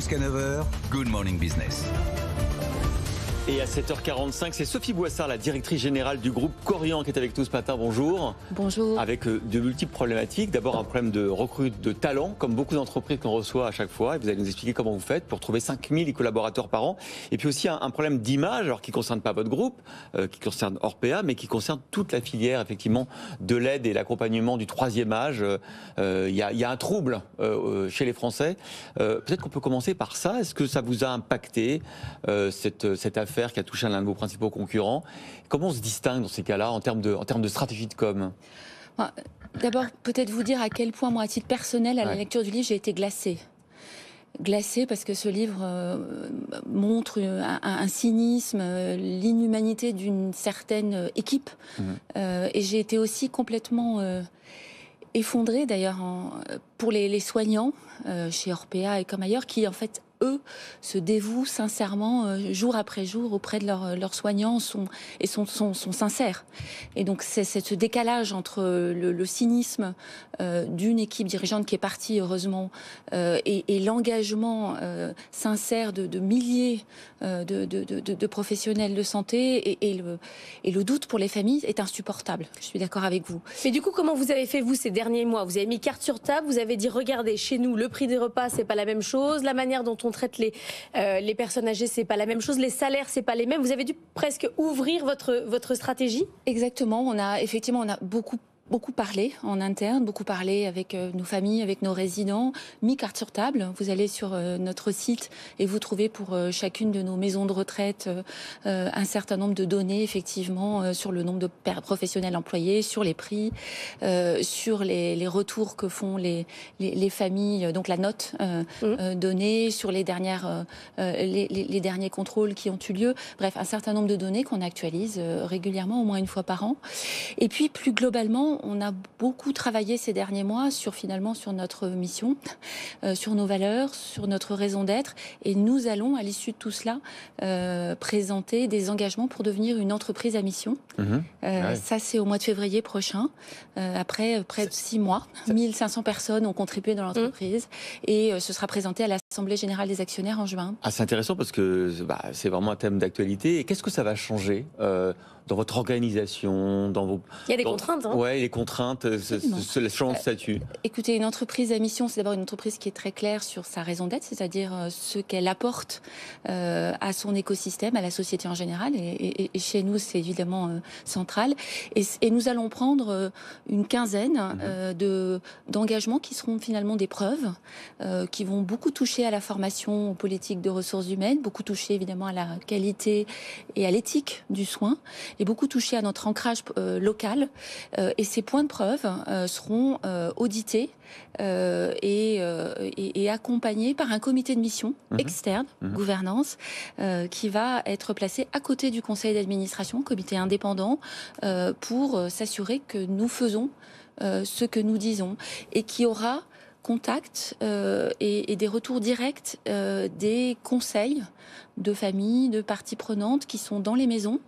Jusqu'à 9h, Good Morning Business. Et à 7h45, c'est Sophie Boissard, la directrice générale du groupe Korian, qui est avec nous ce matin. Bonjour. Bonjour. Avec de multiples problématiques. D'abord, un problème de recrute de talents, comme beaucoup d'entreprises qu'on reçoit à chaque fois. Et vous allez nous expliquer comment vous faites pour trouver 5000 collaborateurs par an. Et puis aussi un problème d'image, alors qui ne concerne pas votre groupe, qui concerne Orpea, mais qui concerne toute la filière, effectivement, de l'aide et l'accompagnement du troisième âge. Il y a un trouble chez les Français. Peut-être qu'on peut commencer par ça. Est-ce que ça vous a impacté, cette affaire qui a touché l'un de vos principaux concurrents? Comment on se distingue dans ces cas-là en termes de stratégie de com? D'abord, peut-être vous dire à quel point, moi, à titre personnel, à la lecture du livre, j'ai été glacée. Glacée parce que ce livre montre un cynisme, l'inhumanité d'une certaine équipe. Et j'ai été aussi complètement effondrée, d'ailleurs, pour les soignants, chez Orpea et comme ailleurs, qui, en fait, eux se dévouent sincèrement jour après jour auprès de leurs soignants sont sincères. Et donc c'est ce décalage entre le cynisme d'une équipe dirigeante qui est partie heureusement et l'engagement sincère de milliers de professionnels de santé et le doute pour les familles est insupportable. Je suis d'accord avec vous. Mais du coup, comment vous avez fait, vous, ces derniers mois? Vous avez mis carte sur table, vous avez dit, regardez, chez nous, le prix des repas, c'est pas la même chose, la manière dont on traite les personnes âgées, c'est pas la même chose, les salaires, c'est pas les mêmes. Vous avez dû presque ouvrir votre stratégie? Exactement, on a beaucoup parlé en interne, beaucoup parlé avec nos familles, avec nos résidents, mis carte sur table. Vous allez sur notre site et vous trouvez pour chacune de nos maisons de retraite un certain nombre de données, effectivement, sur le nombre de professionnels employés, sur les prix, sur les retours que font les familles, donc la note donnée, sur les derniers contrôles qui ont eu lieu. Bref, un certain nombre de données qu'on actualise régulièrement, au moins une fois par an. Et puis, plus globalement, on a beaucoup travaillé ces derniers mois sur notre mission, sur nos valeurs, sur notre raison d'être. Et nous allons, à l'issue de tout cela, présenter des engagements pour devenir une entreprise à mission. Ça, c'est au mois de février prochain. Après près de 6 mois, 1500 personnes ont contribué dans l'entreprise. Et ce sera présenté à l'Assemblée Générale des Actionnaires en juin. C'est intéressant parce que c'est vraiment un thème d'actualité. Et qu'est-ce que ça va changer dans votre organisation, dans vos... Il y a des contraintes. Oui, les contraintes, ce changement de statut. Écoutez, une entreprise à mission, c'est d'abord une entreprise qui est très claire sur sa raison d'être, c'est-à-dire ce qu'elle apporte à son écosystème, à la société en général. Et chez nous, c'est évidemment central. Et nous allons prendre une quinzaine d'engagements qui seront finalement des preuves, qui vont beaucoup toucher à la formation, aux politiques de ressources humaines, beaucoup toucher évidemment à la qualité et à l'éthique du soin, et beaucoup touché à notre ancrage local. Et ces points de preuve seront audités et accompagnés par un comité de mission externe, gouvernance, qui va être placé à côté du conseil d'administration, comité indépendant, pour s'assurer que nous faisons ce que nous disons et qui aura contact et des retours directs des conseils de familles, de parties prenantes qui sont dans les maisons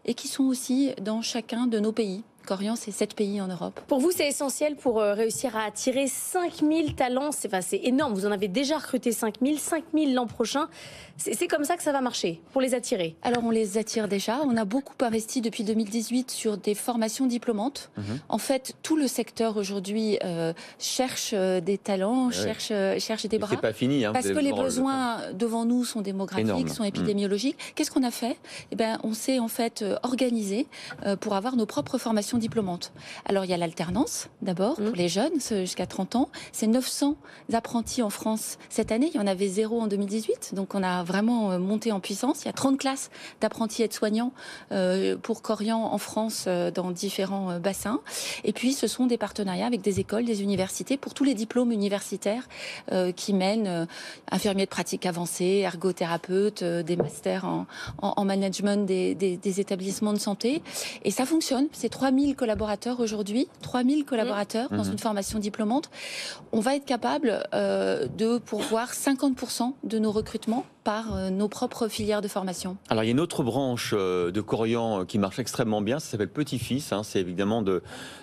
et qui sont aussi dans chacun de nos pays. Korian, c'est 7 pays en Europe. Pour vous, c'est essentiel pour réussir à attirer 5000 talents. C'est énorme. Vous en avez déjà recruté 5000 l'an prochain. C'est comme ça que ça va marcher, pour les attirer? Alors, on les attire déjà. On a beaucoup investi depuis 2018 sur des formations diplômantes. En fait, tout le secteur aujourd'hui cherche des talents, cherche des bras. C'est pas fini. Parce que les besoins devant nous sont démographiques, sont épidémiologiques. Qu'est-ce qu'on a fait? On s'est en fait organisé pour avoir nos propres formations diplômantes. Alors, il y a l'alternance, d'abord, pour les jeunes, jusqu'à 30 ans. C'est 900 apprentis en France cette année. Il y en avait 0 en 2018. Donc, on a vraiment monté en puissance. Il y a 30 classes d'apprentis aides-soignants pour Korian en France dans différents bassins. Et puis, ce sont des partenariats avec des écoles, des universités pour tous les diplômes universitaires qui mènent infirmiers de pratique avancée, ergothérapeutes, des masters en management des établissements de santé. Et ça fonctionne. C'est 3000 3000 collaborateurs aujourd'hui, 3000 collaborateurs dans une formation diplômante. On va être capable de pourvoir 50% de nos recrutements par nos propres filières de formation. Alors il y a une autre branche de Korian qui marche extrêmement bien, ça s'appelle Petit-Fils, c'est évidemment de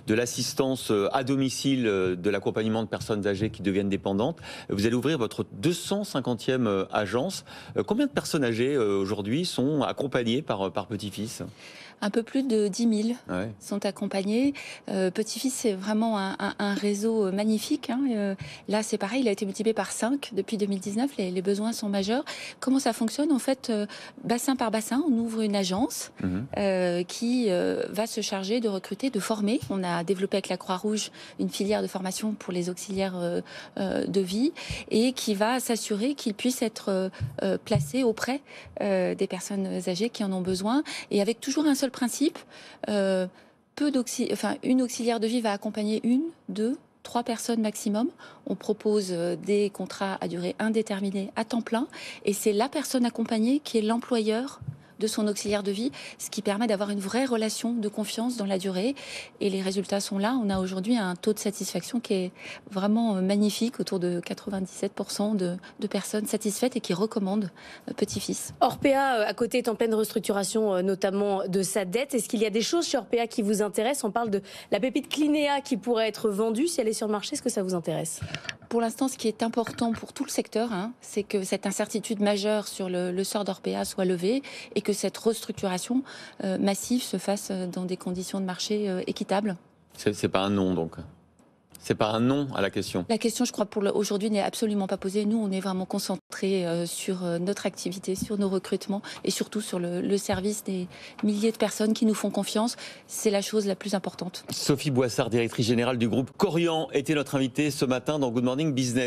l'assistance à domicile, de l'accompagnement de personnes âgées qui deviennent dépendantes. Vous allez ouvrir votre 250e agence. Combien de personnes âgées aujourd'hui sont accompagnées par Petit-Fils ? Un peu plus de 10 000 sont accompagnés. Petit-Fils, c'est vraiment un réseau magnifique. Là, c'est pareil, il a été multiplié par 5 depuis 2019. Les besoins sont majeurs. Comment ça fonctionne ? En fait, bassin par bassin, on ouvre une agence qui va se charger de recruter, de former. On a développé avec la Croix-Rouge une filière de formation pour les auxiliaires de vie et qui va s'assurer qu'ils puissent être placés auprès des personnes âgées qui en ont besoin. Et avec toujours un seul principe, une auxiliaire de vie va accompagner 1, 2, 3 personnes maximum. On propose des contrats à durée indéterminée à temps plein et c'est la personne accompagnée qui est l'employeur de son auxiliaire de vie, ce qui permet d'avoir une vraie relation de confiance dans la durée. Et les résultats sont là. On a aujourd'hui un taux de satisfaction qui est vraiment magnifique, autour de 97% de personnes satisfaites et qui recommandent Petit-Fils. Orpea, à côté, est en pleine restructuration, notamment de sa dette. Est-ce qu'il y a des choses chez Orpea qui vous intéressent ? On parle de la pépite Clinéa qui pourrait être vendue si elle est sur le marché. Est-ce que ça vous intéresse ? Pour l'instant, ce qui est important pour tout le secteur, c'est que cette incertitude majeure sur le sort d'Orpea soit levée et que cette restructuration massive se fasse dans des conditions de marché équitables. C'est pas un non, donc ? C'est pas un non à la question. La question, je crois, pour aujourd'hui n'est absolument pas posée. Nous, on est vraiment concentrés sur notre activité, sur nos recrutements et surtout sur le service des milliers de personnes qui nous font confiance. C'est la chose la plus importante. Sophie Boissard, directrice générale du groupe Korian, était notre invitée ce matin dans Good Morning Business.